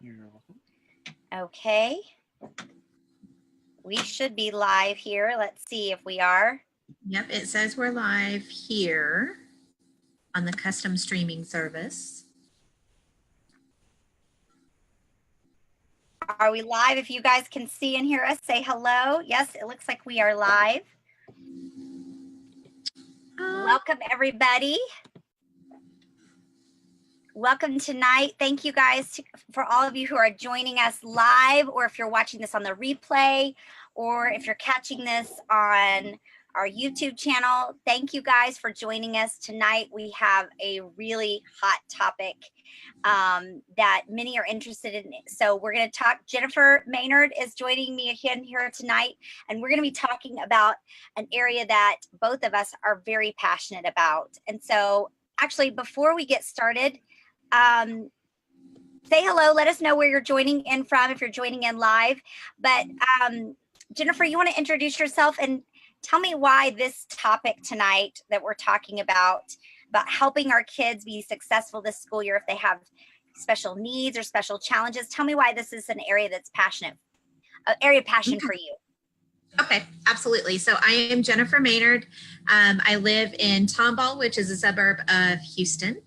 You're welcome. Okay. We should be live here. Let's see if we are. Yep, it says we're live here on the custom streaming service. Are we live? If you guys can see and hear us, say hello. Yes, it looks like we are live. Welcome, everybody. Welcome tonight. Thank you guys for all of you who are joining us live, or if you're watching this on the replay, or if you're catching this on our YouTube channel. Thank you guys for joining us tonight. We have a really hot topic that many are interested in. So we're going to talk. Jennifer Maynard is joining me again here tonight, and we're going to be talking about an area that both of us are very passionate about. And so actually, before we get started, say hello. Let us know where you're joining in from if you're joining in live. But Jennifer, you want to introduce yourself and tell me why this topic tonight that we're talking about helping our kids be successful this school year if they have special needs or special challenges. Tell me why this is an area that's passionate, an area of passion for you. Okay, absolutely. So I am Jennifer Maynard. I live in Tomball, which is a suburb of Houston.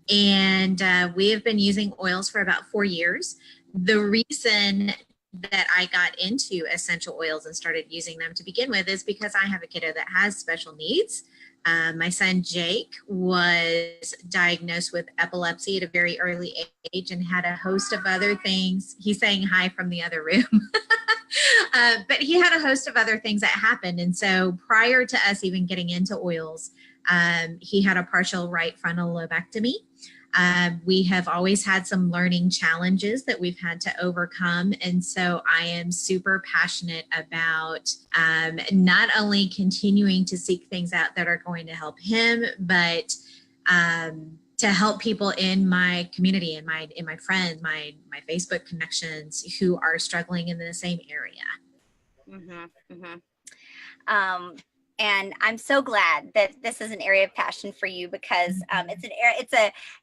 And we have been using oils for about 4 years. The reason that I got into essential oils and started using them to begin with is because I have a kiddo that has special needs. My son Jake was diagnosed with epilepsy at a very early age and had a host of other things. He's saying hi from the other room. But he had a host of other things that happened. And so prior to us even getting into oils, he had a partial right frontal lobectomy. We have always had some learning challenges that we've had to overcome. And so I am super passionate about not only continuing to seek things out that are going to help him, but to help people in my community, in my friends, my Facebook connections who are struggling in the same area. And I'm so glad that this is an area of passion for you, because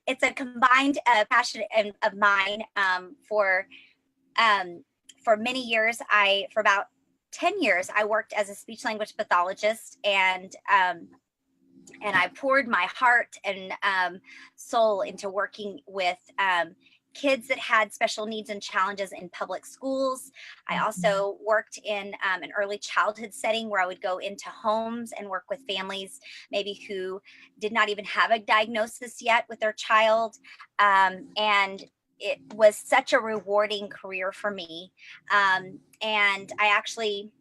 it's a combined passion of mine. For many years, for about 10 years, I worked as a speech language pathologist, and I poured my heart and soul into working with kids that had special needs and challenges in public schools. I also worked in an early childhood setting where I would go into homes and work with families maybe who did not even have a diagnosis yet with their child. And it was such a rewarding career for me. And I actually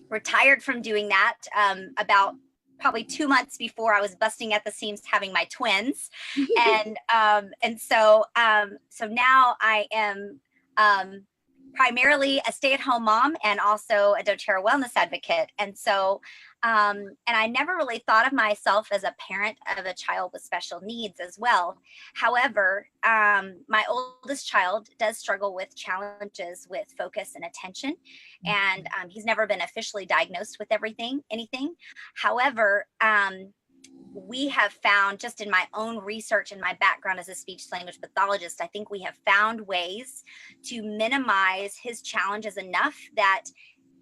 retired from doing that about probably 2 months before I was busting at the seams having my twins. And so now I am primarily a stay-at-home mom and also a doTERRA wellness advocate. And so and I never really thought of myself as a parent of a child with special needs as well. However, my oldest child does struggle with challenges with focus and attention. And he's never been officially diagnosed with anything. However, we have found, just in my own research and my background as a speech language pathologist, I think we have found ways to minimize his challenges enough that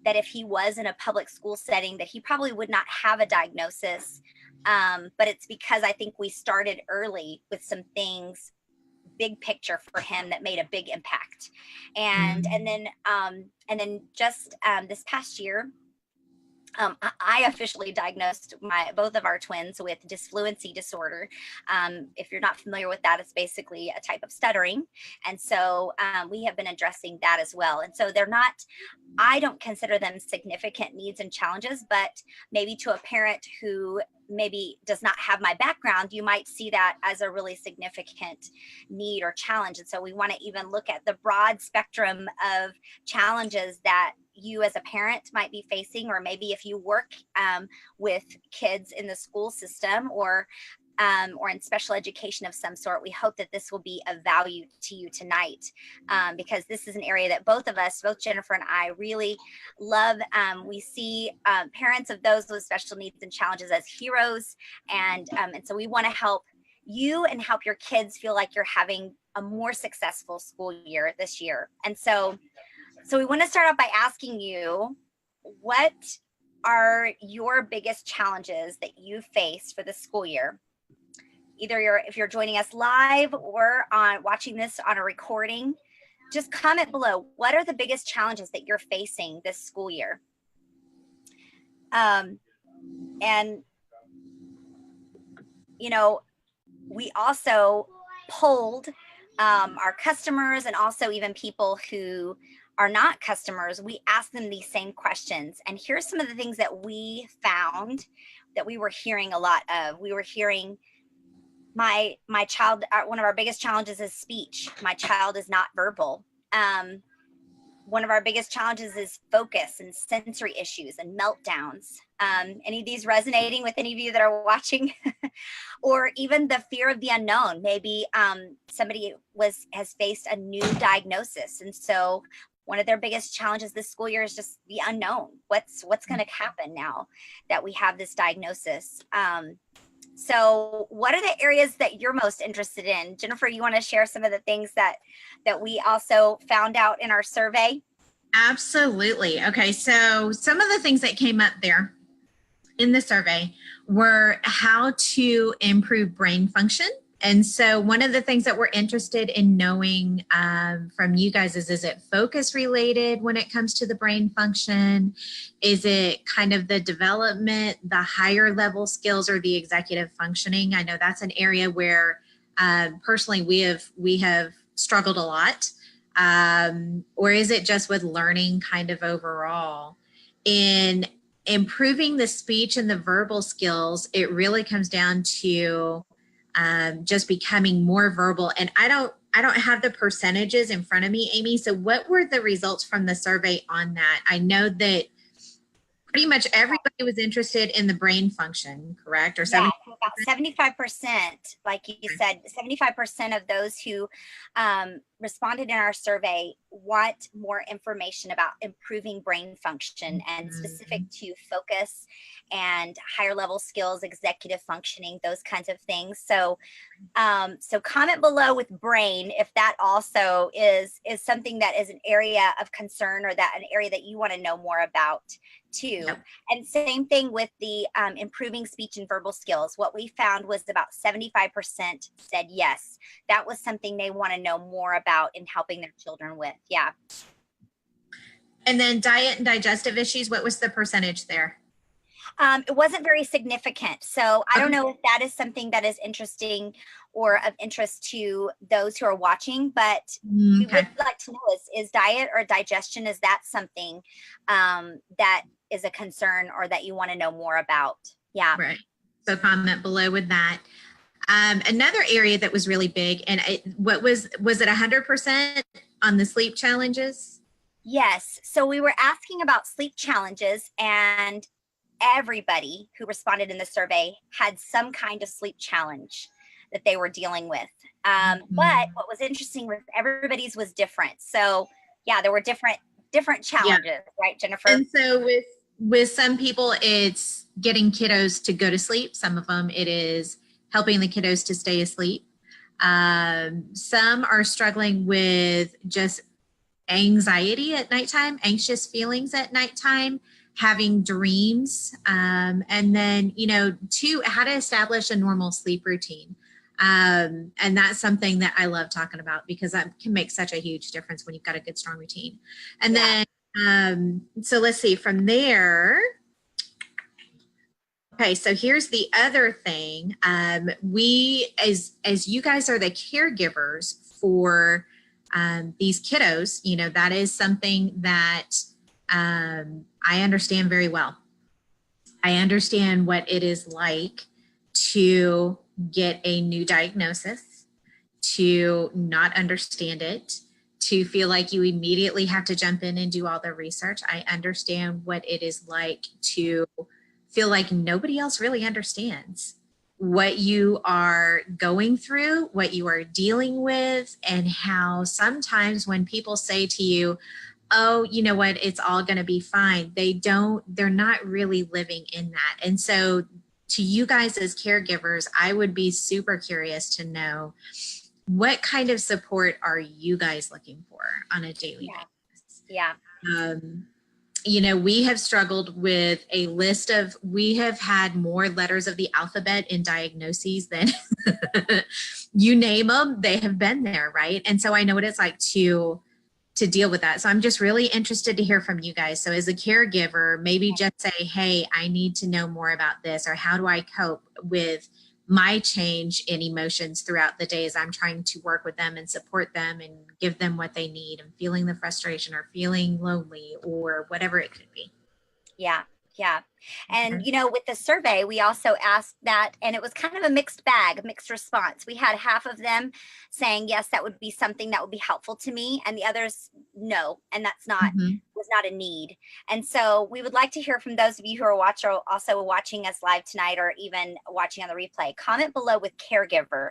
if he was in a public school setting, that he probably would not have a diagnosis. But it's because I think we started early with some things, big picture for him, that made a big impact. And then just this past year, I officially diagnosed both of our twins with disfluency disorder. If you're not familiar with that, it's basically a type of stuttering. And so we have been addressing that as well. And so I don't consider them significant needs and challenges, but maybe to a parent who maybe does not have my background, you might see that as a really significant need or challenge. And so we want to even look at the broad spectrum of challenges that you as a parent might be facing, or maybe if you work with kids in the school system or in special education of some sort. We hope that this will be of value to you tonight, because this is an area that both of us, both Jennifer and I, really love. We see parents of those with special needs and challenges as heroes, and so we want to help you and help your kids feel like you're having a more successful school year this year. And so we want to start off by asking you, what are your biggest challenges that you face for the school year? Either if you're joining us live or watching this on a recording, just comment below. What are the biggest challenges that you're facing this school year? And, you know, we also polled our customers and also even people who are not customers. We asked them these same questions. And here's some of the things that we found that we were hearing a lot of. We were hearing, my child, one of our biggest challenges is speech. My child is not verbal. One of our biggest challenges is focus and sensory issues and meltdowns. Any of these resonating with any of you that are watching? Or even the fear of the unknown. Maybe somebody has faced a new diagnosis, and so one of their biggest challenges this school year is just the unknown. What's going to happen now that we have this diagnosis? So what are the areas that you're most interested in? Jennifer, you want to share some of the things that we also found out in our survey? Absolutely. Okay, so some of the things that came up there in the survey were how to improve brain function. And so one of the things that we're interested in knowing from you guys is it focus related when it comes to the brain function? Is it kind of the development, the higher level skills, or the executive functioning? I know that's an area where personally we have struggled a lot. Or is it just with learning kind of overall? In improving the speech and the verbal skills, it really comes down to just becoming more verbal. And I don't have the percentages in front of me, Amy. So what were the results from the survey on that? I know that pretty much everybody was interested in the brain function, correct? Or yeah, about 75%, like you said, 75% of those who responded in our survey want more information about improving brain function and specific to focus and higher level skills, executive functioning, those kinds of things. So so comment below with brain if that also is something that is an area of concern, or that an area that you want to know more about too. Yep. And same thing with the improving speech and verbal skills. What we found was about 75% said yes, that was something they want to know more about in helping their children with. Yeah. And then diet and digestive issues, what was the percentage there? It wasn't very significant. So I don't know if that is something that is interesting or of interest to those who are watching, but we would like to know is diet or digestion, is that something that is a concern or that you want to know more about? Yeah. Right. So comment below with that. Another area that was really big, and what was it 100% on the sleep challenges? Yes. So we were asking about sleep challenges, and everybody who responded in the survey had some kind of sleep challenge that they were dealing with. But what was interesting was everybody's was different. So yeah, there were different challenges, right, Jennifer? And so with some people, it's getting kiddos to go to sleep. Some of them, it is helping the kiddos to stay asleep. Some are struggling with just anxiety at nighttime, anxious feelings at nighttime, having dreams, and then, how to establish a normal sleep routine. And that's something that I love talking about, because that can make such a huge difference when you've got a good, strong routine. And then, so let's see from there. Okay, so here's the other thing. We, as you guys are the caregivers for these kiddos, that is something that I understand very well. I understand what it is like to get a new diagnosis, to not understand it, to feel like you immediately have to jump in and do all the research. I understand what it is like to feel like nobody else really understands what you are going through, what you are dealing with, and how sometimes when people say to you, oh, you know what, it's all going to be fine, they're not really living in that. And so to you guys as caregivers, I would be super curious to know, what kind of support are you guys looking for on a daily basis? Yeah. You know, we have struggled with a list of, we have had more letters of the alphabet in diagnoses than you name them, they have been there, right? And so I know what it's like to deal with that. So I'm just really interested to hear from you guys. So as a caregiver, maybe just say, hey, I need to know more about this, or how do I cope with my change in emotions throughout the day as I'm trying to work with them and support them and give them what they need, and feeling the frustration or feeling lonely or whatever it could be. Yeah. Yeah. And, you know, with the survey, we also asked that, and it was kind of a mixed bag, a mixed response. We had half of them saying, yes, that would be something that would be helpful to me. And the others, no. And that's not, was not a need. And so we would like to hear from those of you who are also watching us live tonight, or even watching on the replay. Comment below with caregiver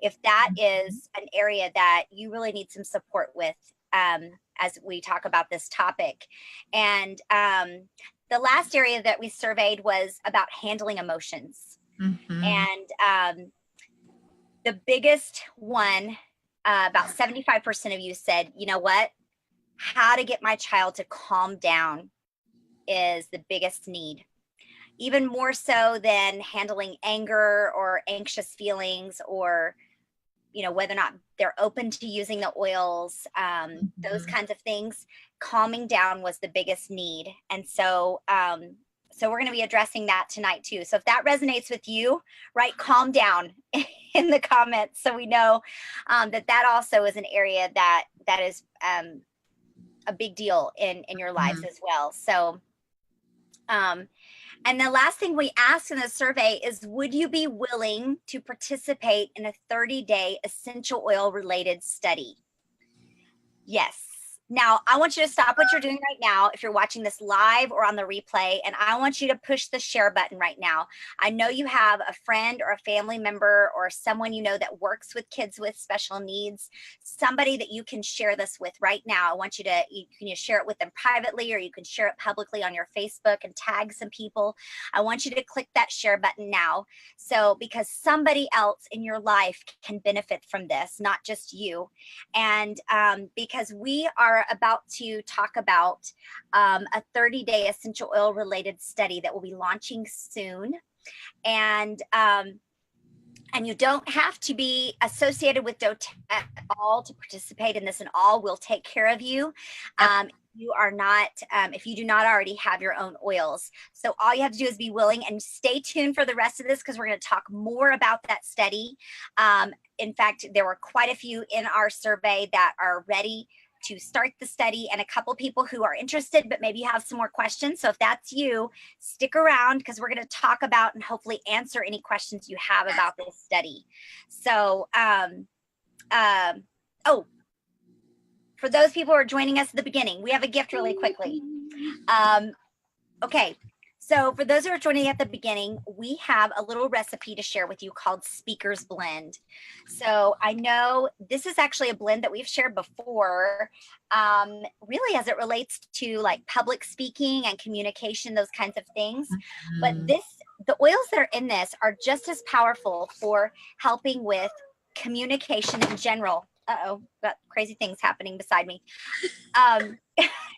if that is an area that you really need some support with, as we talk about this topic. And the last area that we surveyed was about handling emotions. And the biggest one, about 75% of you said, you know what, how to get my child to calm down is the biggest need. Even more so than handling anger or anxious feelings, or, you know, whether or not they're open to using the oils, those kinds of things. Calming down was the biggest need. And so, so we're going to be addressing that tonight too. So if that resonates with you, write calm down in the comments, so we know that also is an area that is a big deal in your lives as well. So, and the last thing we asked in the survey is, would you be willing to participate in a 30-day essential oil related study? Yes. Now, I want you to stop what you're doing right now if you're watching this live or on the replay, and I want you to push the share button right now. I know you have a friend or a family member or someone you know that works with kids with special needs, somebody that you can share this with right now. I want you to, you can share it with them privately, or you can share it publicly on your Facebook and tag some people. I want you to click that share button now. So, because somebody else in your life can benefit from this, not just you. And because we are about to talk about a 30-day essential oil related study that will be launching soon. And you don't have to be associated with DOTAT at all to participate in this, and all will take care of you. You are not, if you do not already have your own oils. So all you have to do is be willing, and stay tuned for the rest of this, because we're going to talk more about that study. In fact, there were quite a few in our survey that are ready to start the study, and a couple people who are interested, but maybe you have some more questions. So if that's you, stick around, because we're going to talk about and hopefully answer any questions you have about this study. So, oh, for those people who are joining us at the beginning, we have a gift really quickly. Okay. So for those who are joining at the beginning, we have a little recipe to share with you called Speaker's Blend. So I know this is actually a blend that we've shared before, really as it relates to like public speaking and communication, those kinds of things. But the oils that are in this are just as powerful for helping with communication in general. Uh-oh, got crazy things happening beside me.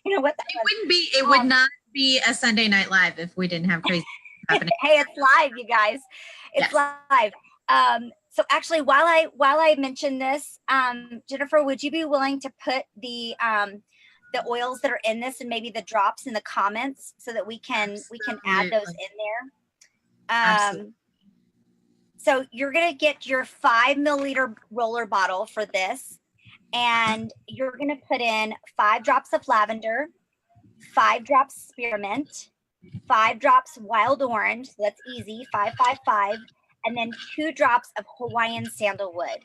You know what? It would not be a Sunday Night Live if we didn't have crazy happening. Hey, it's live, you guys. It's live. So actually, while I mention this, Jennifer, would you be willing to put the oils that are in this and maybe the drops in the comments, so that we can add those in there? So you're gonna get your 5 milliliter roller bottle for this, and you're gonna put in 5 drops of lavender, 5 drops spearmint, 5 drops wild orange, so that's easy, 5, 5, 5, and then 2 drops of Hawaiian sandalwood.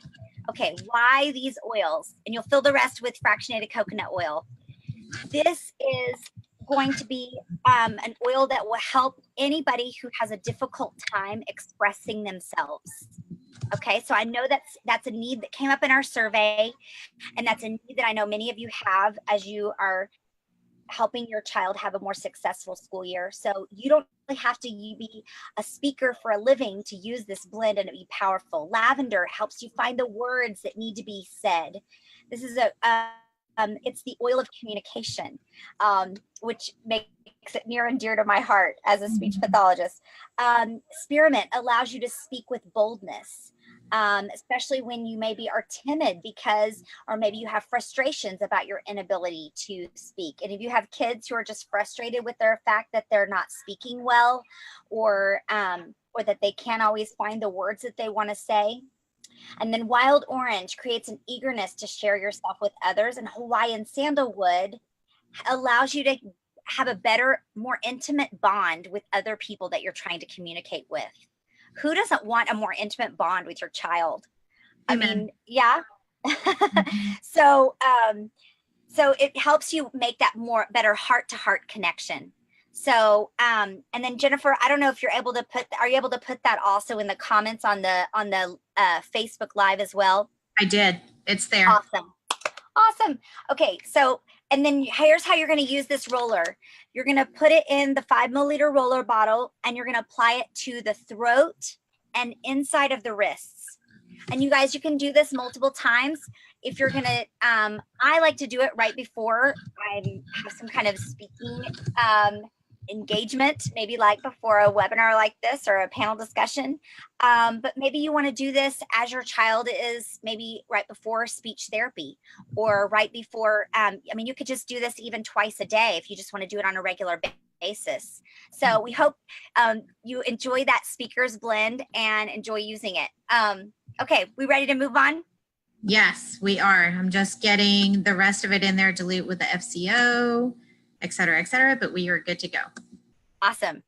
Okay, why these oils? And you'll fill the rest with fractionated coconut oil. This is going to be an oil that will help anybody who has a difficult time expressing themselves. Okay, so I know that's a need that came up in our survey, and that's a need that I know many of you have as you are helping your child have a more successful school year. So you don't really have to be a speaker for a living to use this blend and be powerful. Lavender helps you find the words that need to be said. This is it's the oil of communication, which makes it near and dear to my heart as a speech pathologist. Spearmint allows you to speak with boldness, especially when you maybe are timid because, or maybe you have frustrations about your inability to speak. And if you have kids who are just frustrated with their fact that they're not speaking well, or that they can't always find the words that they want to say. And then wild orange creates an eagerness to share yourself with others. And Hawaiian sandalwood allows you to have a better, more intimate bond with other people that you're trying to communicate with. Who doesn't want a more intimate bond with your child? Amen. I mean, yeah. So it helps you make that better heart-to-heart connection. So, and then Jennifer, I don't know if you're able to are you able to put that also in the comments on the Facebook Live as well? I did. It's there. Awesome. Okay. So, and then here's how you're going to use this roller. You're going to put it in the 5 milliliter roller bottle, and you're going to apply it to the throat and inside of the wrists. And you guys, you can do this multiple times. If you're going to, I like to do it right before I have some kind of speaking engagement, maybe like before a webinar like this or a panel discussion. But maybe you want to do this as your child is maybe right before speech therapy, or right before, I mean, you could just do this even twice a day if you just want to do it on a regular basis. So we hope you enjoy that speaker's blend and enjoy using it. Okay, we ready to move on? Yes, we are. I'm just getting the rest of it in there, dilute with the FCO, et cetera, but we are good to go. Awesome.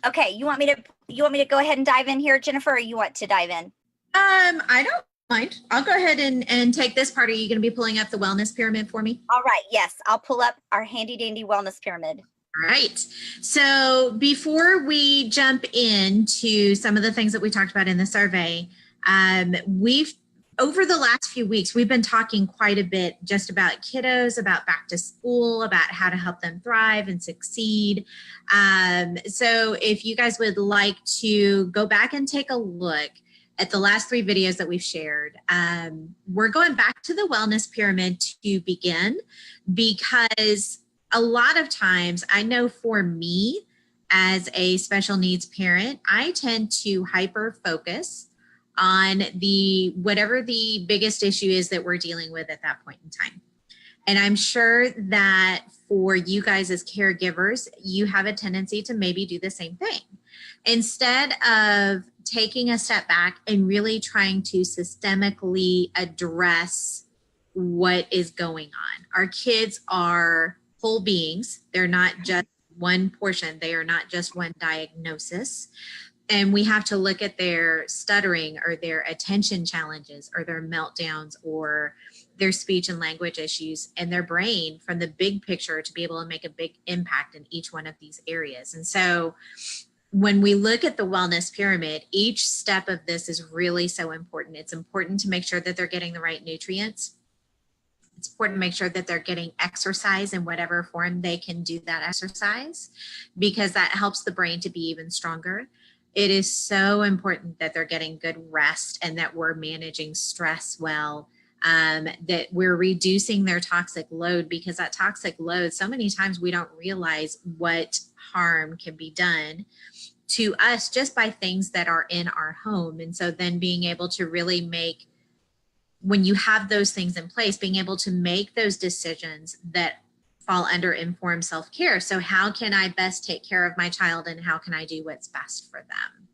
Okay, you want me to go ahead and dive in here, Jennifer, or you want to dive in? I don't mind. I'll go ahead and take this part. Are you going to be pulling up the wellness pyramid for me? All right. Yes, I'll pull up our handy dandy wellness pyramid. All right. So before we jump into some of the things that we talked about in the survey, over the last few weeks, we've been talking quite a bit just about kiddos, about back to school, about how to help them thrive and succeed. So if you guys would like to go back and take a look at the last 3 videos that we've shared, we're going back to the wellness pyramid to begin, because a lot of times, I know for me as a special needs parent, I tend to hyper focus on whatever the biggest issue is that we're dealing with at that point in time. And I'm sure that for you guys as caregivers, you have a tendency to maybe do the same thing. Instead of taking a step back and really trying to systemically address what is going on. Our kids are whole beings. They're not just one portion. They are not just one diagnosis. And we have to look at their stuttering or their attention challenges or their meltdowns or their speech and language issues and their brain from the big picture to be able to make a big impact in each one of these areas. And so when we look at the wellness pyramid, each step of this is really so important. It's important to make sure that they're getting the right nutrients. It's important to make sure that they're getting exercise in whatever form they can do that exercise, because that helps the brain to be even stronger. It is so important that they're getting good rest and that we're managing stress well, that we're reducing their toxic load, because that toxic load, so many times we don't realize what harm can be done to us just by things that are in our home. And so then being able to really make, when you have those things in place, being able to make those decisions that fall under informed self-care. So how can I best take care of my child and how can I do what's best for them?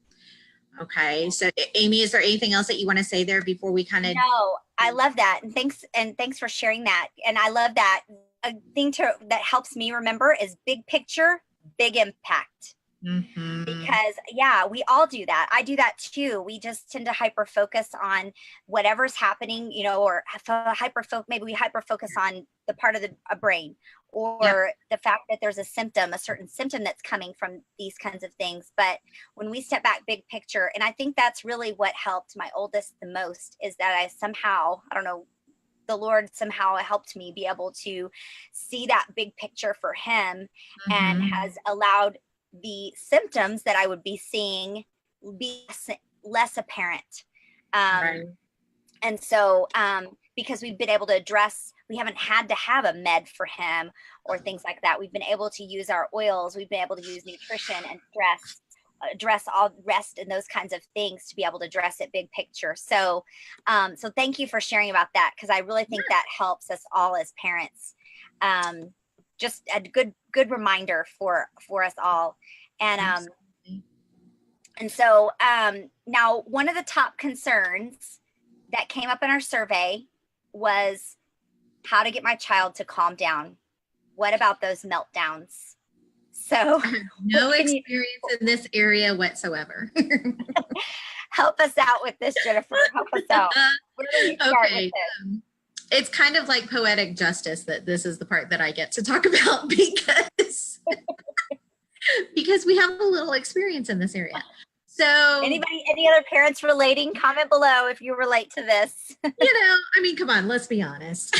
Okay. So Amy, is there anything else that you want to say there before we kind of? No, I love that. And thanks for sharing that. And I love that. A thing that helps me remember is big picture, big impact. Mm-hmm. Because yeah, we all do that. I do that too. We just tend to hyper focus on whatever's happening, or maybe we hyper focus on the part of the brain, or the fact that there's a certain symptom that's coming from these kinds of things. But when we step back big picture, and I think that's really what helped my oldest the most, is that I somehow, I don't know the Lord somehow helped me be able to see that big picture for him, and has allowed the symptoms that I would be seeing be less apparent. Right. And so, because we've been able to address, we haven't had to have a med for him or things like that. We've been able to use our oils. We've been able to use nutrition and stress, address all rest and those kinds of things to be able to address it big picture. So, so thank you for sharing about that, because I really think that helps us all as parents. Just a good reminder for us all. And so now one of the top concerns that came up in our survey was how to get my child to calm down. What about those meltdowns? So no experience in this area whatsoever. Help us out with this, Jennifer. Help us out. Where do we start with this? It's kind of like poetic justice that this is the part that I get to talk about, because we have a little experience in this area. So any other parents relating? Comment below if you relate to this. I mean, come on, let's be honest.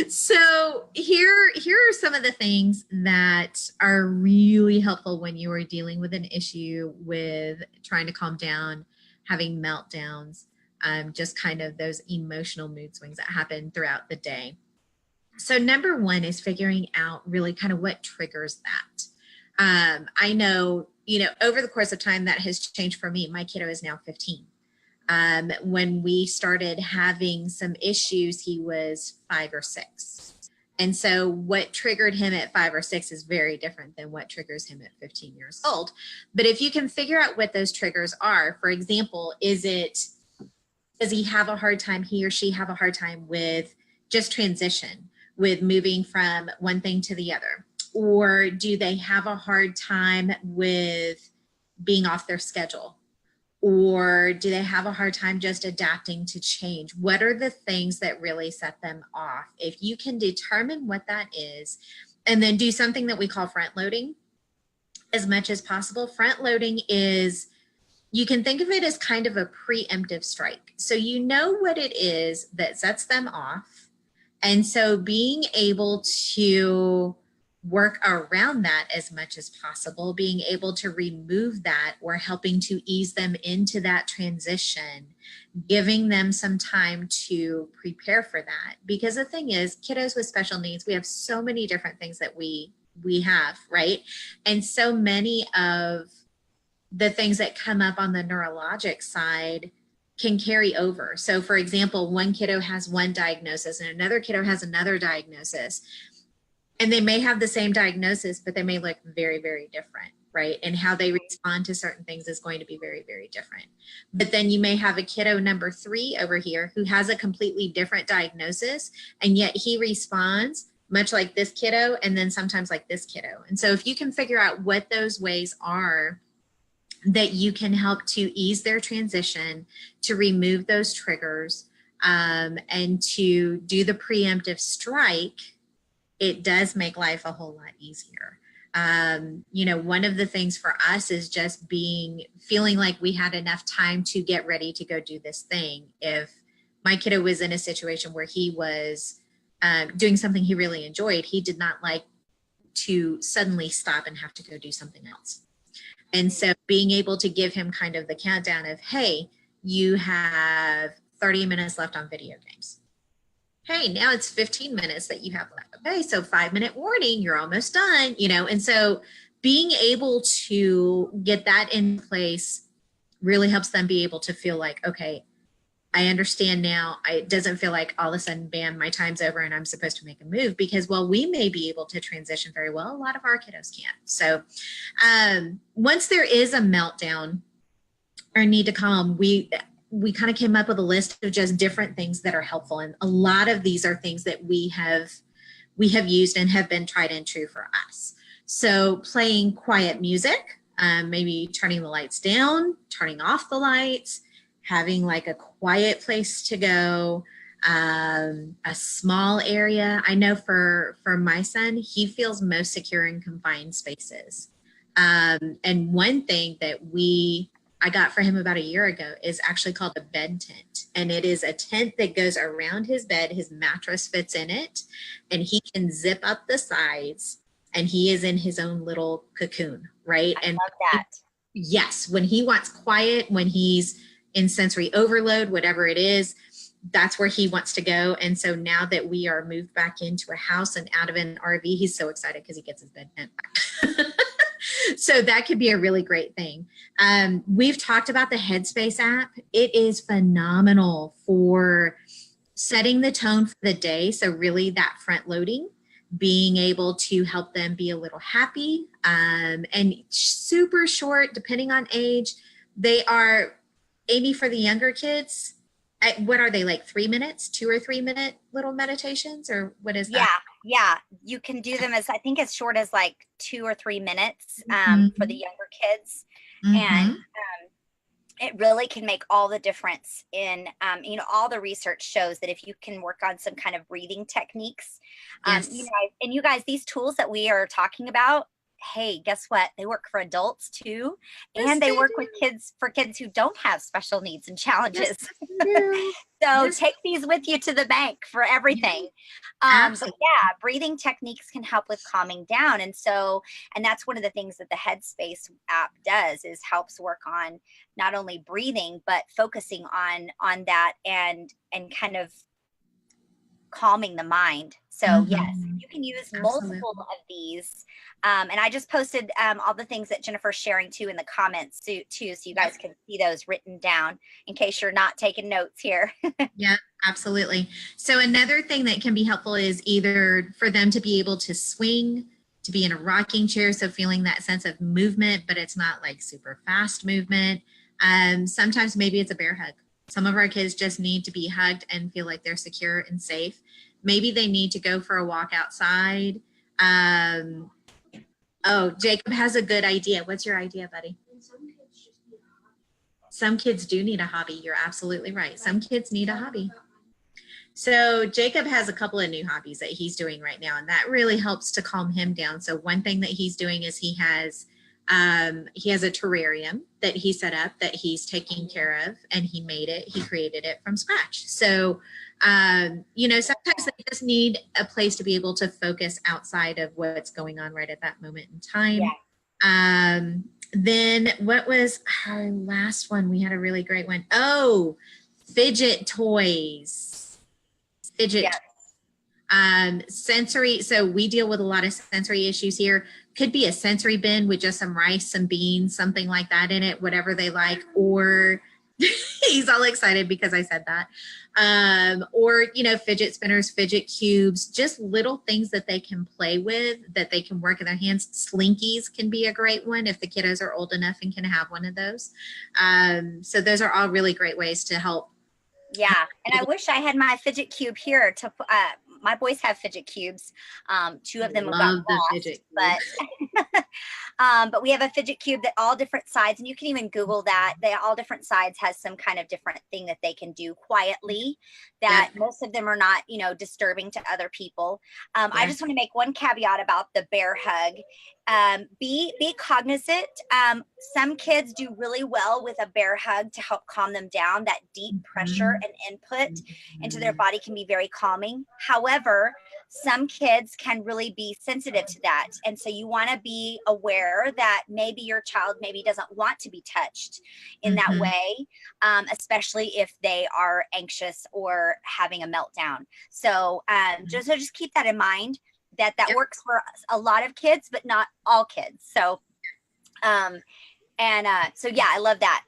So here are some of the things that are really helpful when you are dealing with an issue with trying to calm down, having meltdowns, just kind of those emotional mood swings that happen throughout the day. So number one is figuring out really kind of what triggers that. I know, over the course of time that has changed for me. My kiddo is now 15. When we started having some issues, he was 5 or 6. And so what triggered him at 5 or 6 is very different than what triggers him at 15 years old. But if you can figure out what those triggers are, for example, does he have a hard time, he or she have a hard time with just transition, with moving from one thing to the other? Or do they have a hard time with being off their schedule? Or do they have a hard time just adapting to change? What are the things that really set them off? If you can determine what that is, and then do something that we call front loading as much as possible. Front loading is, you can think of it as kind of a preemptive strike. So you know what it is that sets them off. And so being able to work around that as much as possible, being able to remove that or helping to ease them into that transition, giving them some time to prepare for that. Because the thing is, kiddos with special needs, we have so many different things that we have, right? And so many of the things that come up on the neurologic side can carry over. So for example, one kiddo has one diagnosis and another kiddo has another diagnosis. And they may have the same diagnosis, but they may look very, very different, right? And how they respond to certain things is going to be very, very different. But then you may have a kiddo number 3 over here who has a completely different diagnosis, and yet he responds much like this kiddo and then sometimes like this kiddo. And so if you can figure out what those ways are that you can help to ease their transition, to remove those triggers, and to do the preemptive strike, it does make life a whole lot easier. One of the things for us is just feeling like we had enough time to get ready to go do this thing. If my kiddo was in a situation where he was doing something he really enjoyed, he did not like to suddenly stop and have to go do something else. And so being able to give him kind of the countdown of, hey, you have 30 minutes left on video games. Hey, now it's 15 minutes that you have left. Okay, so 5-minute warning, you're almost done, and so being able to get that in place really helps them be able to feel like, okay, I understand now. It doesn't feel like all of a sudden, bam, my time's over and I'm supposed to make a move, because while we may be able to transition very well, a lot of our kiddos can't. So once there is a meltdown or need to calm, we kind of came up with a list of just different things that are helpful. And a lot of these are things that we have used and have been tried and true for us. So playing quiet music, maybe turning the lights down, turning off the lights, having like a quiet place to go, a small area. I know for my son, he feels most secure in confined spaces. And one thing that I got for him about a year ago is actually called a bed tent. And it is a tent that goes around his bed. His mattress fits in it, and he can zip up the sides, and he is in his own little cocoon, right? I And love that. yes, when he wants quiet, when he's in sensory overload, whatever it is, that's where he wants to go. And so now that we are moved back into a house and out of an RV, he's so excited because he gets his bed tent back. So that could be a really great thing. We've talked about the Headspace app. It is phenomenal for setting the tone for the day. So really that front loading, being able to help them be a little happy, and super short, depending on age. They are, Amy, for the younger kids, what are they, like 3 minutes, 2 or 3 minute little meditations, or what is that? Yeah. You can do them as, I think, as short as like 2 or 3 minutes for the younger kids. And it really can make all the difference in, all the research shows that if you can work on some kind of breathing techniques, Yes. and you guys, these tools that we are talking about, hey, guess what? They work for adults too. Yes, And they work do. with kids, for kids who don't have special needs and challenges. Yes, So yes. take these with you to the bank for everything. But yeah, breathing techniques can help with calming down. And that's one of the things that the Headspace app does, is helps work on not only breathing, but focusing on that and kind of calming the mind. So yes, you can use multiple of these. And I just posted all the things that Jennifer's sharing too in the comments too, so you guys can see those written down in case you're not taking notes here. Yeah, absolutely. So another thing that can be helpful is either for them to be able to swing, to be in a rocking chair, so feeling that sense of movement, but it's not like super fast movement. Sometimes maybe it's a bear hug. Some of our kids just need to be hugged and feel like they're secure and safe. Maybe they need to go for a walk outside. Oh, Jacob has a good idea. What's your idea, buddy? Some kids do need a hobby. You're absolutely right. Some kids need a hobby. So Jacob has a couple of new hobbies that he's doing right now, and that really helps to calm him down. So one thing that he's doing is he has a terrarium that he set up that he's taking care of, and he created it from scratch. So, sometimes they just need a place to be able to focus outside of what's going on right at that moment in time. Yeah. Then what was our last one? We had a really great one. Oh, fidget toys. Sensory. So we deal with a lot of sensory issues here. Could be a sensory bin with just some rice, some beans, something like that in it, whatever they like. Or he's all excited because I said that. Or, fidget spinners, fidget cubes, just little things that they can play with, that they can work in their hands. Slinkies can be a great one if the kiddos are old enough and can have one of those. So those are all really great ways to help. Yeah. And I wish I had my fidget cube here to my boys have fidget cubes. 2 of them have gotten lost, but we have a fidget cube that all different sides, and you can even Google that. They all different sides has some kind of different thing that they can do quietly that most of them are not, disturbing to other people. I just want to make one caveat about the bear hug. Be cognizant. Some kids do really well with a bear hug to help calm them down. That deep pressure and input into their body can be very calming. However, some kids can really be sensitive to that. And so you want to be aware that maybe your child maybe doesn't want to be touched in that way, especially if they are anxious or having a meltdown. So just keep that in mind. That works for a lot of kids, but not all kids. So, so yeah, I love that.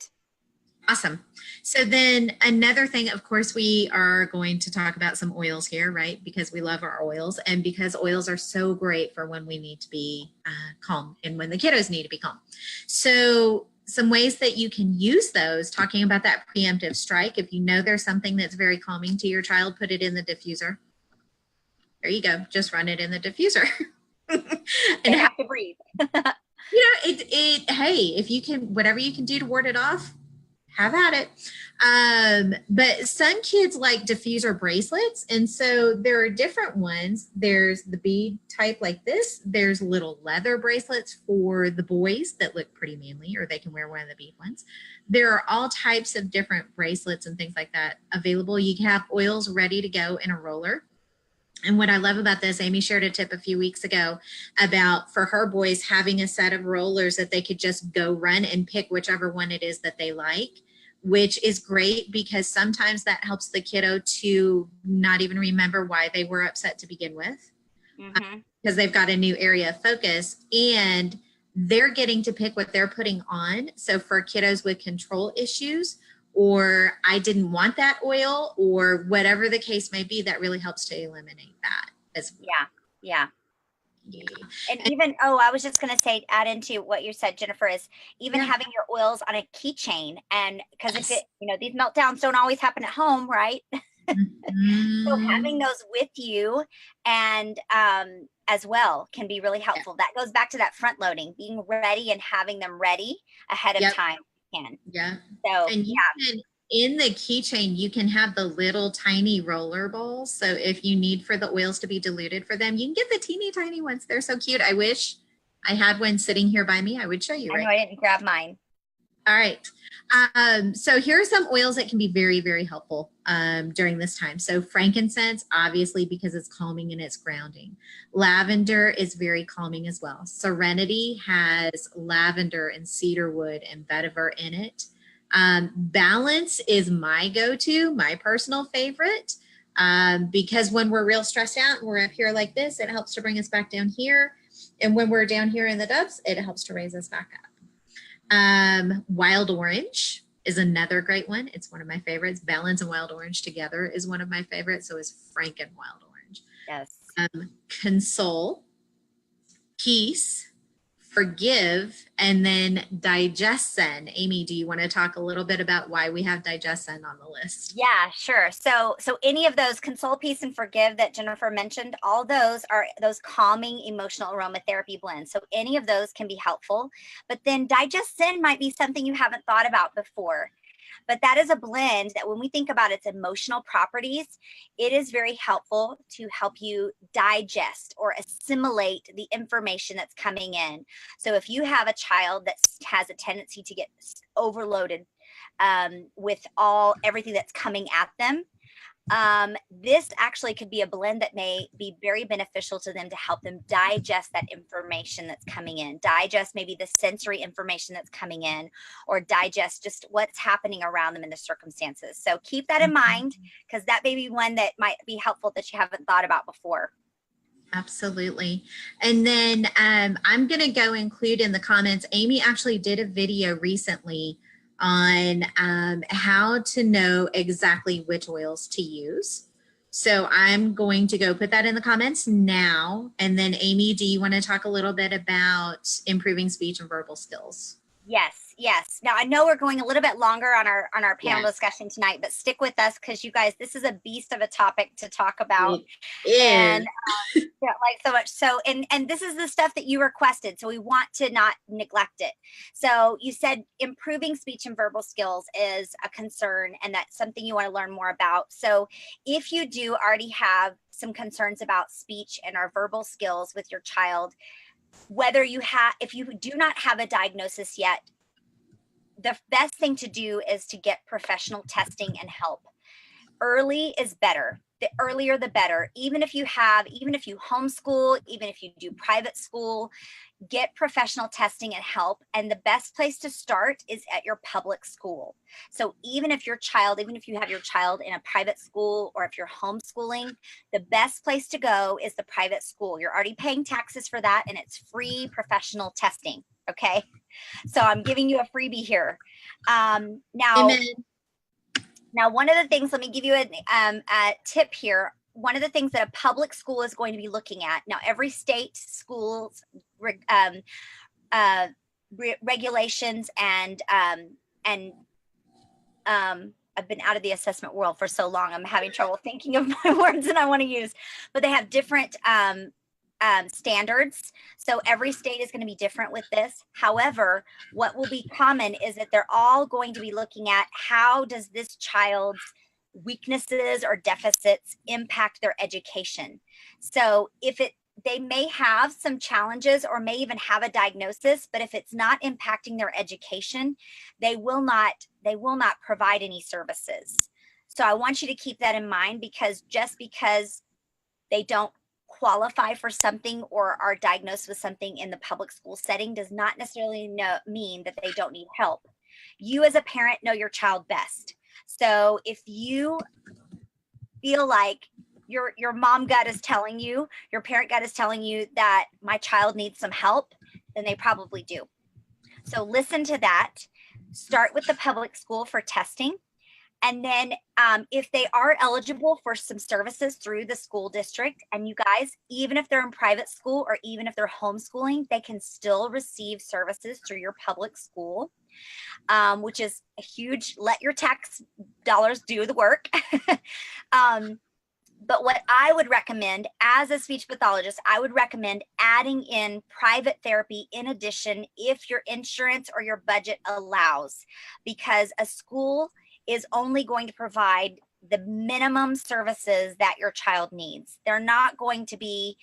Awesome. So then another thing, of course, we are going to talk about some oils here, right? Because we love our oils, and because oils are so great for when we need to be calm and when the kiddos need to be calm. So some ways that you can use those, talking about that preemptive strike. If you know there's something that's very calming to your child, put it in the diffuser. There you go. Just run it in the diffuser. And have to breathe. Hey, if you can, whatever you can do to ward it off, have at it. But some kids like diffuser bracelets. And so there are different ones. There's the bead type like this. There's little leather bracelets for the boys that look pretty manly, or they can wear one of the bead ones. There are all types of different bracelets and things like that available. You can have oils ready to go in a roller. And what I love about this, Amy shared a tip a few weeks ago about for her boys having a set of rollers that they could just go run and pick whichever one it is that they like, which is great because sometimes that helps the kiddo to not even remember why they were upset to begin with, because they've got a new area of focus and they're getting to pick what they're putting on. So for kiddos with control issues, or I didn't want that oil, or whatever the case may be, that really helps to eliminate that as well. Yeah. And even, I was just going to say, add into what you said, Jennifer, is even having your oils on a keychain. And because if it, these meltdowns don't always happen at home, right? So having those with you and as well can be really helpful. That goes back to that front loading, being ready and having them ready ahead of time. So and you can, in the keychain, you can have the little tiny roller balls. So if you need for the oils to be diluted for them, you can get the teeny tiny ones. They're so cute. I wish I had one sitting here by me. I would show you. I know I didn't grab mine. All right. So here are some oils that can be very, very helpful during this time. So frankincense, obviously, because it's calming and it's grounding. Lavender is very calming as well. Serenity has lavender and cedarwood and vetiver in it. Balance is my go-to, my personal favorite, because when we're real stressed out and we're up here like this, it helps to bring us back down here. And when we're down here in the dubs, it helps to raise us back up. Wild orange is another great one. It's one of my favorites. Balance and wild orange together is one of my favorites. So is Franken wild orange. Yes. Console, peace, forgive, and then digestion. Amy, do you want to talk a little bit about why we have digestion on the list? Yeah, sure. So any of those, console, peace, and forgive that Jennifer mentioned, all those are those calming emotional aromatherapy blends. So any of those can be helpful, but then digestion might be something you haven't thought about before. But that is a blend that when we think about its emotional properties, it is very helpful to help you digest or assimilate the information that's coming in. So if you have a child that has a tendency to get overloaded with everything that's coming at them, this actually could be a blend that may be very beneficial to them to help them digest that information that's coming in, digest maybe the sensory information that's coming in, or digest just what's happening around them in the circumstances. So keep that in mind, because that may be one that might be helpful that you haven't thought about before. Absolutely. And then I'm going to go include in the comments, Amy actually did a video recently on how to know exactly which oils to use. So I'm going to go put that in the comments now. And then Amy, do you want to talk a little bit about improving speech and verbal skills? Yes. Now I know we're going a little bit longer on our panel discussion tonight, but stick with us because you guys, this is a beast of a topic to talk about. And like so much. So, and this is the stuff that you requested. So we want to not neglect it. So you said improving speech and verbal skills is a concern, and that's something you want to learn more about. So if you do already have some concerns about speech and our verbal skills with your child, if you do not have a diagnosis yet, the best thing to do is to get professional testing and help. Early is better. The earlier, the better. Even if you homeschool, even if you do private school, get professional testing and help. And the best place to start is at your public school. So even if you have your child in a private school, or if you're homeschooling, the best place to go is the private school. You're already paying taxes for that, and it's free professional testing. Okay. So I'm giving you a freebie here. Now, one of the things, let me give you a tip here. One of the things that a public school is going to be looking at, now every state schools regulations and I've been out of the assessment world for so long, I'm having trouble thinking of my words that I want to use, but they have different standards. So every state is going to be different with this. However, what will be common is that they're all going to be looking at how does this child's weaknesses or deficits impact their education. So if they may have some challenges or may even have a diagnosis, but if it's not impacting their education, they will not provide any services. So I want you to keep that in mind, because just because they don't qualify for something or are diagnosed with something in the public school setting does not necessarily mean that they don't need help. You as a parent know your child best. So if you feel like your mom gut is telling you, your parent gut is telling you that my child needs some help, then they probably do. So listen to that. Start with the public school for testing. And then if they are eligible for some services through the school district, and you guys, even if they're in private school or even if they're homeschooling, they can still receive services through your public school, which is a huge, let your tax dollars do the work. But what I would recommend as a speech pathologist, I would recommend adding in private therapy in addition if your insurance or your budget allows, because a school is only going to provide the minimum services that your child needs. They're not going to be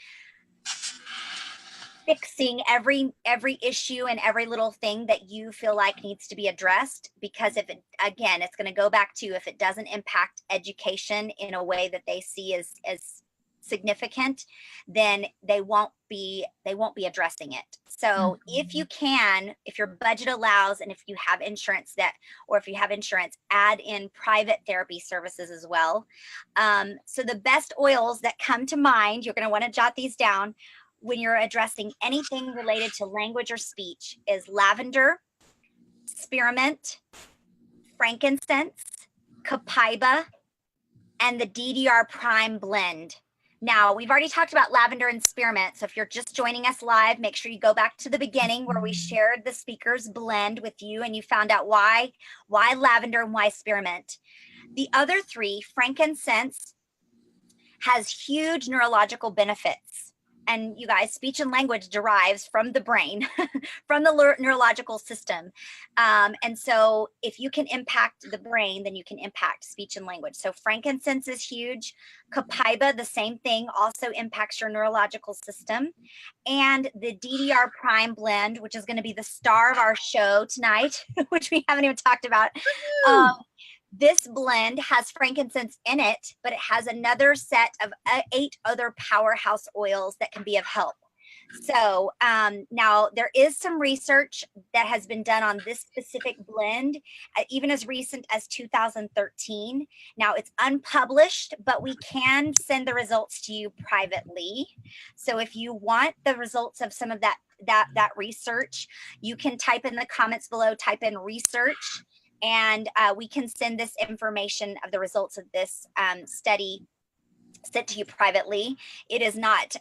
fixing every issue and every little thing that you feel like needs to be addressed, because if it, again, it's going to go back to, if it doesn't impact education in a way that they see as significant, then they won't be addressing it. So if you can, if your budget allows, and if you have insurance add in private therapy services as well. So the best oils that come to mind, you're going to want to jot these down when you're addressing anything related to language or speech, is lavender, spearmint, frankincense, copaiba, and the DDR Prime blend. Now, we've already talked about lavender and spearmint. So if you're just joining us live, make sure you go back to the beginning where we shared the speaker's blend with you and you found out why lavender and why spearmint. The other three, frankincense, has huge neurological benefits. And you guys, speech and language derives from the brain, from the neurological system. And so if you can impact the brain, then you can impact speech and language. So frankincense is huge. Copaiba, the same thing, also impacts your neurological system. And the DDR Prime blend, which is going to be the star of our show tonight, which we haven't even talked about. This blend has frankincense in it, but it has another set of 8 other powerhouse oils that can be of help. So now there is some research that has been done on this specific blend, even as recent as 2013. Now it's unpublished, but we can send the results to you privately. So if you want the results of some of that research, you can type in the comments below, type in research, and we can send this information of the results of this study sent to you privately. It is not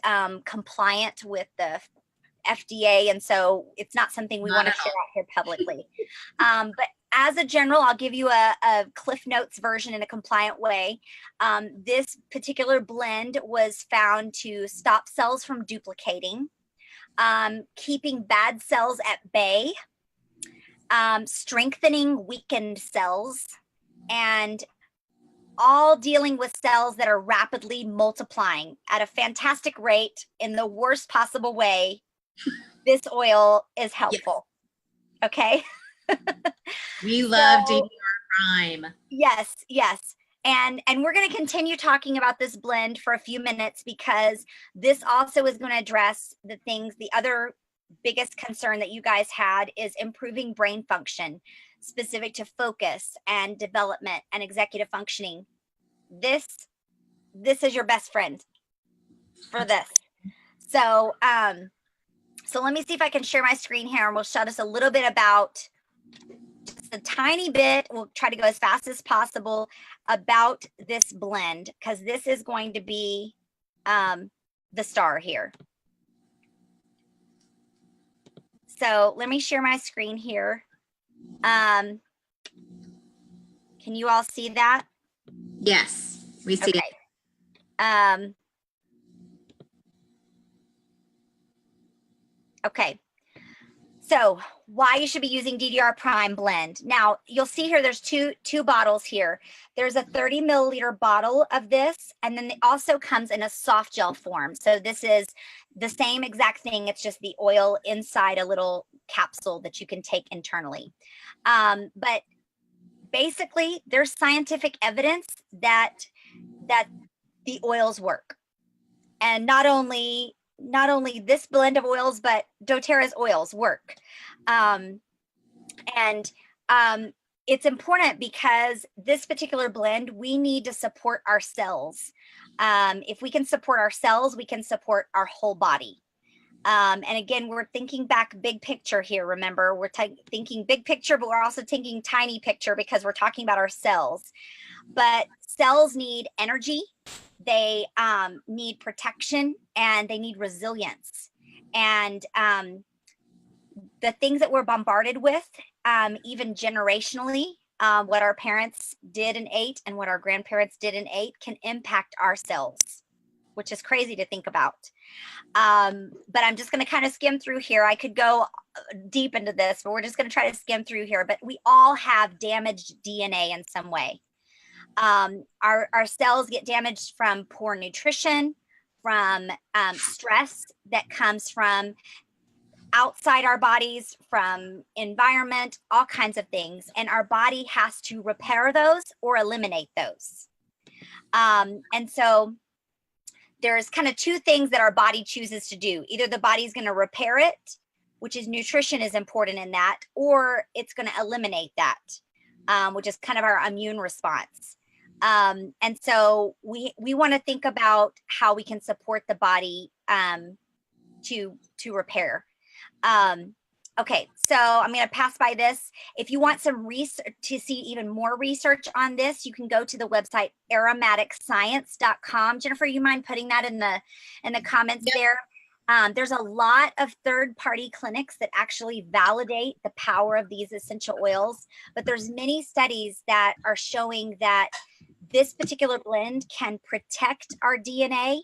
compliant with the FDA, and so it's not something we want to share out here publicly. But as a general, I'll give you a Cliff Notes version in a compliant way. This particular blend was found to stop cells from duplicating, keeping bad cells at bay, strengthening weakened cells, and all dealing with cells that are rapidly multiplying at a fantastic rate in the worst possible way. This oil is helpful. Yes. Okay. We love DDR Prime. Yes, yes. And we're going to continue talking about this blend for a few minutes, because this also is going to address the other biggest concern that you guys had is improving brain function, specific to focus and development and executive functioning. This is your best friend for this. So so let me see if I can share my screen here, and we'll show us a little bit about, just a tiny bit, we'll try to go as fast as possible about this blend, because this is going to be the star here. So let me share my screen here. Can you all see that? Yes, we see it. Okay. So why you should be using DDR Prime blend. Now you'll see here, there's two bottles here. There's a 30 milliliter bottle of this, and then it also comes in a soft gel form. So this is the same exact thing. It's just the oil inside a little capsule that you can take internally. But basically there's scientific evidence that the oils work. And not only this blend of oils, but doTERRA's oils work. And it's important because this particular blend, we need to support our cells. If we can support our cells, we can support our whole body. And again, we're thinking back big picture here. Remember, we're thinking big picture, but we're also thinking tiny picture because we're talking about our cells. But cells need energy, they need protection, and they need resilience. And the things that we're bombarded with, even generationally, what our parents did and ate and what our grandparents did and ate can impact our cells, which is crazy to think about. But I'm just going to kind of skim through here. I could go deep into this, but we're just going to try to skim through here. But we all have damaged DNA in some way. Our cells get damaged from poor nutrition, from stress that comes from outside our bodies, from environment, all kinds of things. And our body has to repair those or eliminate those. And so there's kind of two things that our body chooses to do. Either the body's going to repair it, which is nutrition is important in that, or it's going to eliminate that, which is kind of our immune response. And so we want to think about how we can support the body to repair. Okay, so I'm going to pass by this. If you want some research to see even more research on this, you can go to the website aromaticscience.com. Jennifer, you mind putting that in the comments? Yep. There? There's a lot of third-party clinics that actually validate the power of these essential oils, but there's many studies that are showing that this particular blend can protect our DNA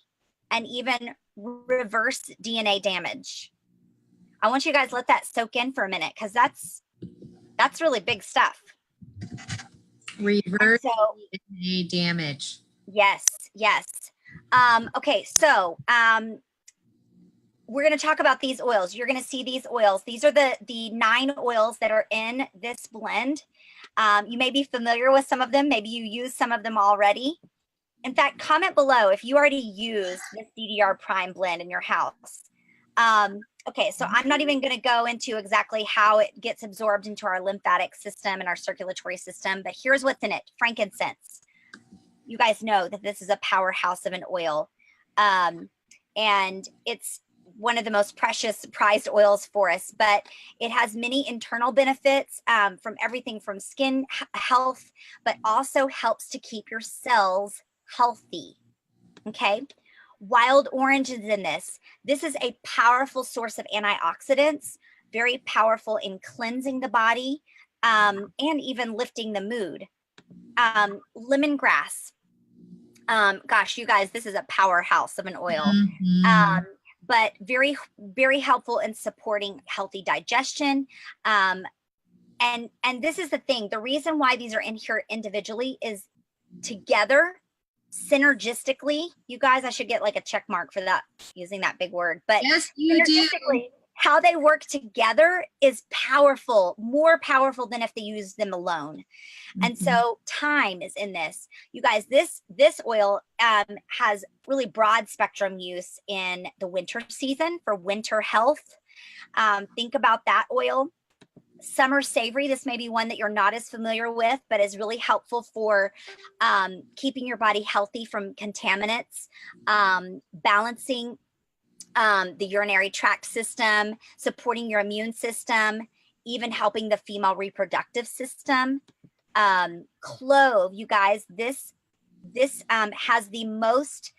and even reverse DNA damage. I want you guys to let that soak in for a minute, because that's really big stuff. Reverse DNA damage. Yes, yes. Okay, so we're going to talk about these oils. You're going to see these oils. These are the 9 oils that are in this blend. You may be familiar with some of them. Maybe you use some of them already. In fact, comment below if you already use this DDR Prime blend in your house. Okay, so I'm not even going to go into exactly how it gets absorbed into our lymphatic system and our circulatory system, but here's what's in it. Frankincense. You guys know that this is a powerhouse of an oil, and it's one of the most precious, prized oils for us, but it has many internal benefits, from everything from skin health, but also helps to keep your cells healthy. Okay. Wild orange is in this. This is a powerful source of antioxidants, very powerful in cleansing the body, and even lifting the mood. Lemongrass. Gosh, you guys, this is a powerhouse of an oil. Mm-hmm. But very, very helpful in supporting healthy digestion. And this is the thing. The reason why these are in here individually is together, synergistically. You guys, I should get like a check mark for that, using that big word. But yes, you do. How they work together is powerful, more powerful than if they use them alone. Mm-hmm. And so thyme is in this. You guys, this oil has really broad spectrum use in the winter season for winter health. Think about that oil. Summer savory, this may be one that you're not as familiar with, but is really helpful for keeping your body healthy from contaminants, balancing the urinary tract system, supporting your immune system, even helping the female reproductive system. Clove, you guys, this has the most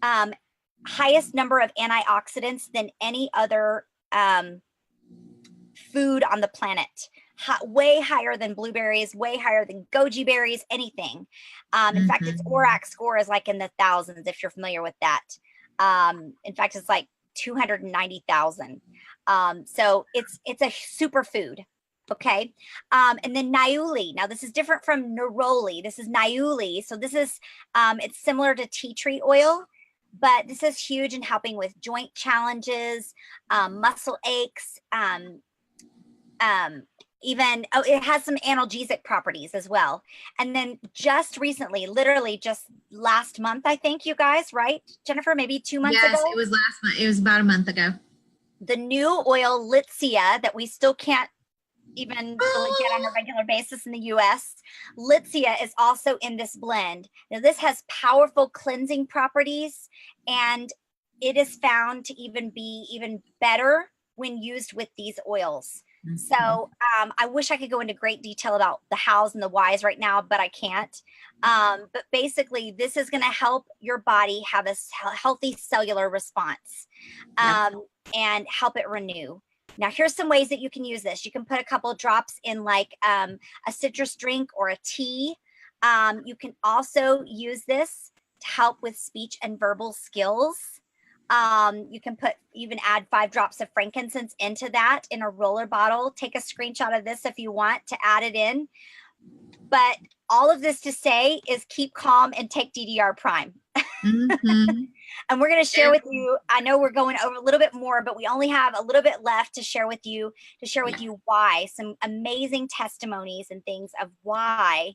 highest number of antioxidants than any other food on the planet. Way higher than blueberries, way higher than goji berries, anything. In fact, its ORAC score is like in the thousands, if you're familiar with that. In fact, it's like 290,000. So it's a superfood. Okay. And then Niuli. Now this is different from neroli. This is Niuli. So this is, it's similar to tea tree oil, but this is huge in helping with joint challenges, muscle aches, even, oh, it has some analgesic properties as well. And then just recently, literally just last month, I think, you guys, right, Jennifer, maybe 2 months ago? Yes, it was last month. It was about a month ago. The new oil Litsia that we still can't even really get on a regular basis in the US. Litsia is also in this blend. Now this has powerful cleansing properties, and it is found to even be even better when used with these oils. Mm-hmm. So I wish I could go into great detail about the hows and the whys right now, but I can't. But basically this is gonna help your body have a healthy cellular response, and help it renew. Now, here's some ways that you can use this. You can put a couple of drops in like a citrus drink or a tea. You can also use this to help with speech and verbal skills. You can even add 5 drops of frankincense into that in a roller bottle. Take a screenshot of this if you want to add it in. But all of this to say is keep calm and take DDR Prime. Mm-hmm. And we're going to share with you, I know we're going over a little bit more, but we only have a little bit left to share with you, why, some amazing testimonies and things of why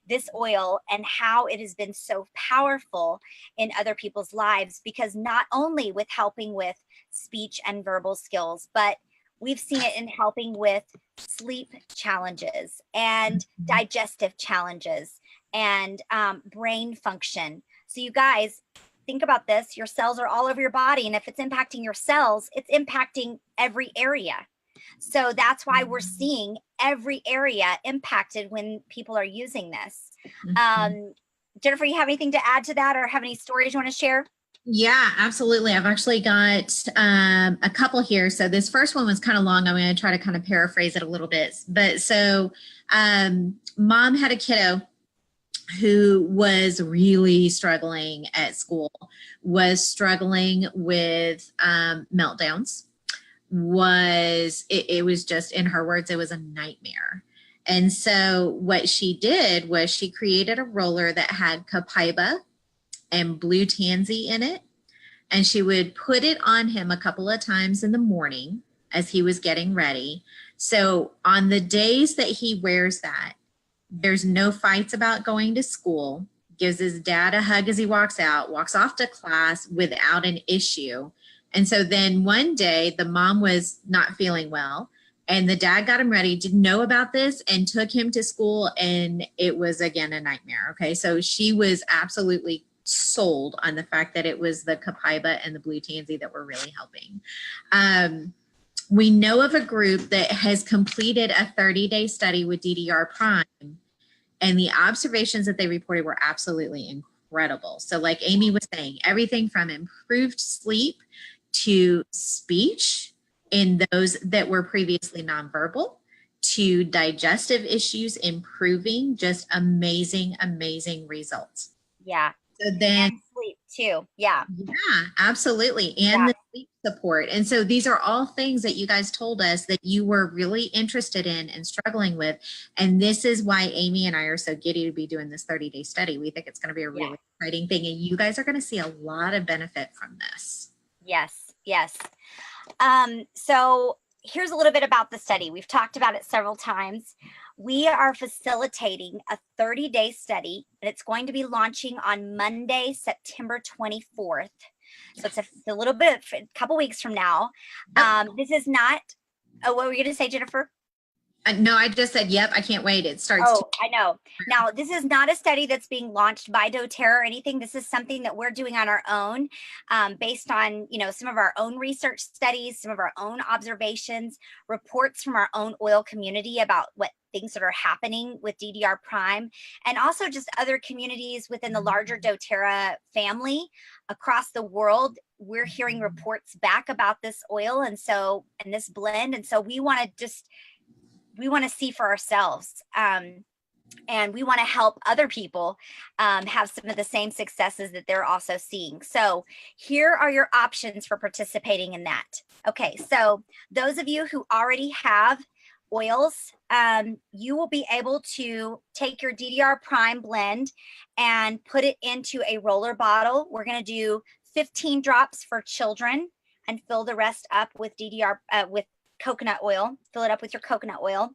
this oil and how it has been so powerful in other people's lives, because not only with helping with speech and verbal skills, but we've seen it in helping with sleep challenges and digestive challenges and brain function. So you guys, think about this. Your cells are all over your body. And if it's impacting your cells, it's impacting every area. So that's why we're seeing every area impacted when people are using this. Jennifer, you have anything to add to that, or have any stories you want to share? Yeah, absolutely. I've actually got a couple here. So this first one was kind of long. I'm going to try to kind of paraphrase it a little bit. But so mom had a kiddo who was really struggling at school, was struggling with meltdowns, it was just, in her words, it was a nightmare. And so what she did was she created a roller that had copaiba and blue tansy in it. And she would put it on him a couple of times in the morning as he was getting ready. So on the days that he wears that, there's no fights about going to school, gives his dad a hug as he walks out, walks off to class without an issue. And so then one day the mom was not feeling well and the dad got him ready, didn't know about this, and took him to school, and it was again a nightmare. Okay. So she was absolutely sold on the fact that it was the copaiba and the blue tansy that were really helping. We know of a group that has completed a 30-day study with DDR Prime, and the observations that they reported were absolutely incredible. So like Amy was saying, everything from improved sleep to speech in those that were previously nonverbal, to digestive issues improving, just amazing, amazing results. Yeah. So then and sleep too. Yeah. Yeah, absolutely. And the sleep support. And so these are all things that you guys told us that you were really interested in and struggling with. And this is why Amy and I are so giddy to be doing this 30-day study. We think it's going to be a really exciting thing. And you guys are going to see a lot of benefit from this. Yes. Yes. So here's a little bit about the study. We've talked about it several times. We are facilitating a 30-day study, and it's going to be launching on Monday, September 24th. So it's a little bit, a couple weeks from now. This is not, what were you going to say, Jennifer? No, I just said, yep, I can't wait. It starts. Oh, I know. Now, this is not a study that's being launched by doTERRA or anything. This is something that we're doing on our own, based on, some of our own research studies, some of our own observations, reports from our own oil community about what things that are happening with DDR Prime, and also just other communities within the larger doTERRA family across the world. We're hearing reports back about this oil and this blend. And so we want to see for ourselves. And we want to help other people have some of the same successes that they're also seeing. So here are your options for participating in that. Okay, so those of you who already have oils, you will be able to take your DDR Prime blend and put it into a roller bottle. We're going to do 15 drops for children and fill the rest up with with coconut oil. Fill it up with your coconut oil.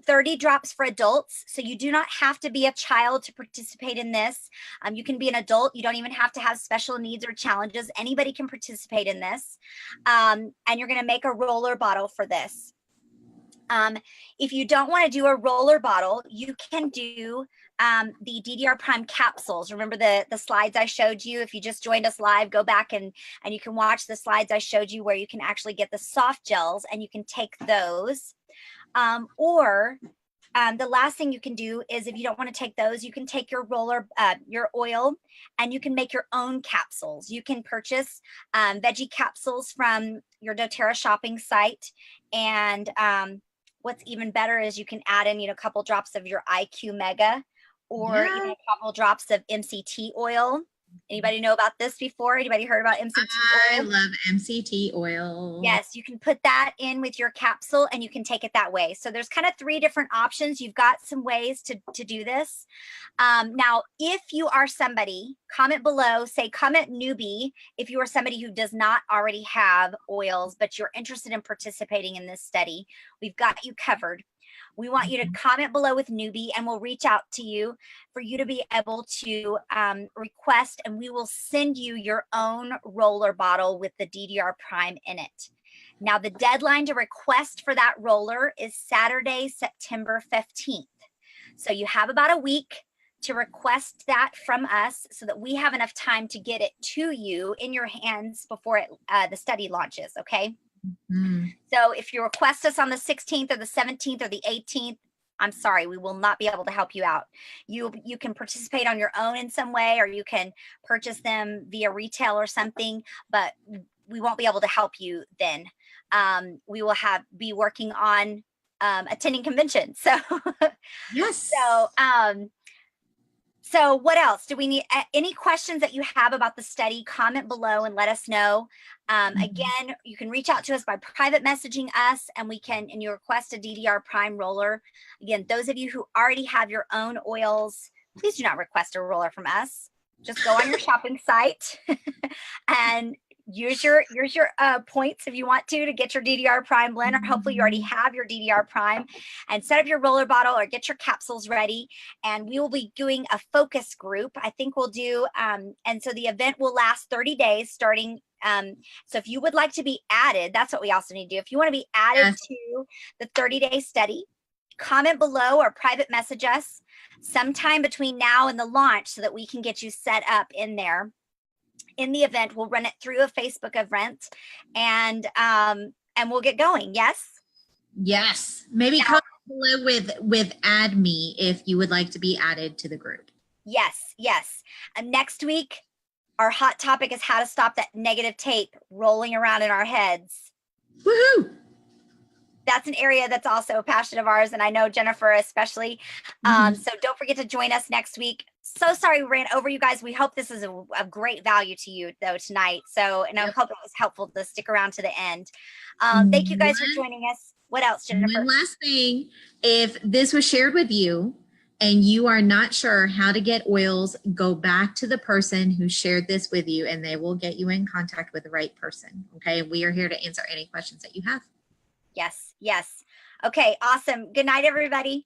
30 drops for adults. So you do not have to be a child to participate in this. You can be an adult. You don't even have to have special needs or challenges. Anybody can participate in this. And you're going to make a roller bottle for this. If you don't want to do a roller bottle, you can do the DDR Prime capsules. Remember the slides I showed you? If you just joined us live, go back and you can watch the slides I showed you where you can actually get the soft gels and you can take those. The last thing you can do is, if you don't want to take those, you can take your your oil, and you can make your own capsules. You can purchase veggie capsules from your doTERRA shopping site. And what's even better is you can add in, a couple drops of your IQ Mega, or even a couple drops of MCT oil. Anybody know about this before? Anybody heard about MCT oil? I love MCT oil. Yes, you can put that in with your capsule and you can take it that way. So there's kind of 3 different options. You've got some ways to do this. Now, if you are somebody, comment below, say comment newbie, if you are somebody who does not already have oils, but you're interested in participating in this study, we've got you covered. We want you to comment below with newbie, and we'll reach out to you for you to be able to request, and we will send you your own roller bottle with the DDR Prime in it. Now, the deadline to request for that roller is Saturday, September 15th. So you have about a week to request that from us so that we have enough time to get it to you in your hands before the study launches, okay? So if you request us on the 16th or the 17th or the 18th, I'm sorry, we will not be able to help you out. You can participate on your own in some way, or you can purchase them via retail or something, but we won't be able to help you then. We will be working on attending conventions. So yes. So what else do we need? Any questions that you have about the study, comment below and let us know. Again, you can reach out to us by private messaging us, and you request a DDR Prime roller. Again, those of you who already have your own oils, please do not request a roller from us. Just go on your shopping site and use your points if you want to get your DDR Prime blend, or hopefully you already have your DDR Prime, and set up your roller bottle or get your capsules ready. And we will be doing a focus group. I think we'll do, and so the event will last 30 days starting. So if you would like to be added, that's what we also need to do. If you want to be added to the 30-day study, comment below or private message us sometime between now and the launch so that we can get you set up in there. In the event, we'll run it through a Facebook event, and we'll get going. Yes. Maybe comment below with add me if you would like to be added to the group. Yes. And next week, our hot topic is how to stop that negative tape rolling around in our heads. Woohoo! That's an area that's also a passion of ours, and I know Jennifer especially. So don't forget to join us next week. So sorry we ran over, you guys. We hope this is a great value to you though tonight. And I hope it was helpful to stick around to the end. Thank you guys for joining us. What else, Jennifer? One last thing. If this was shared with you and you are not sure how to get oils, go back to the person who shared this with you, and they will get you in contact with the right person. Okay. We are here to answer any questions that you have. Yes. Okay. Awesome. Good night, everybody.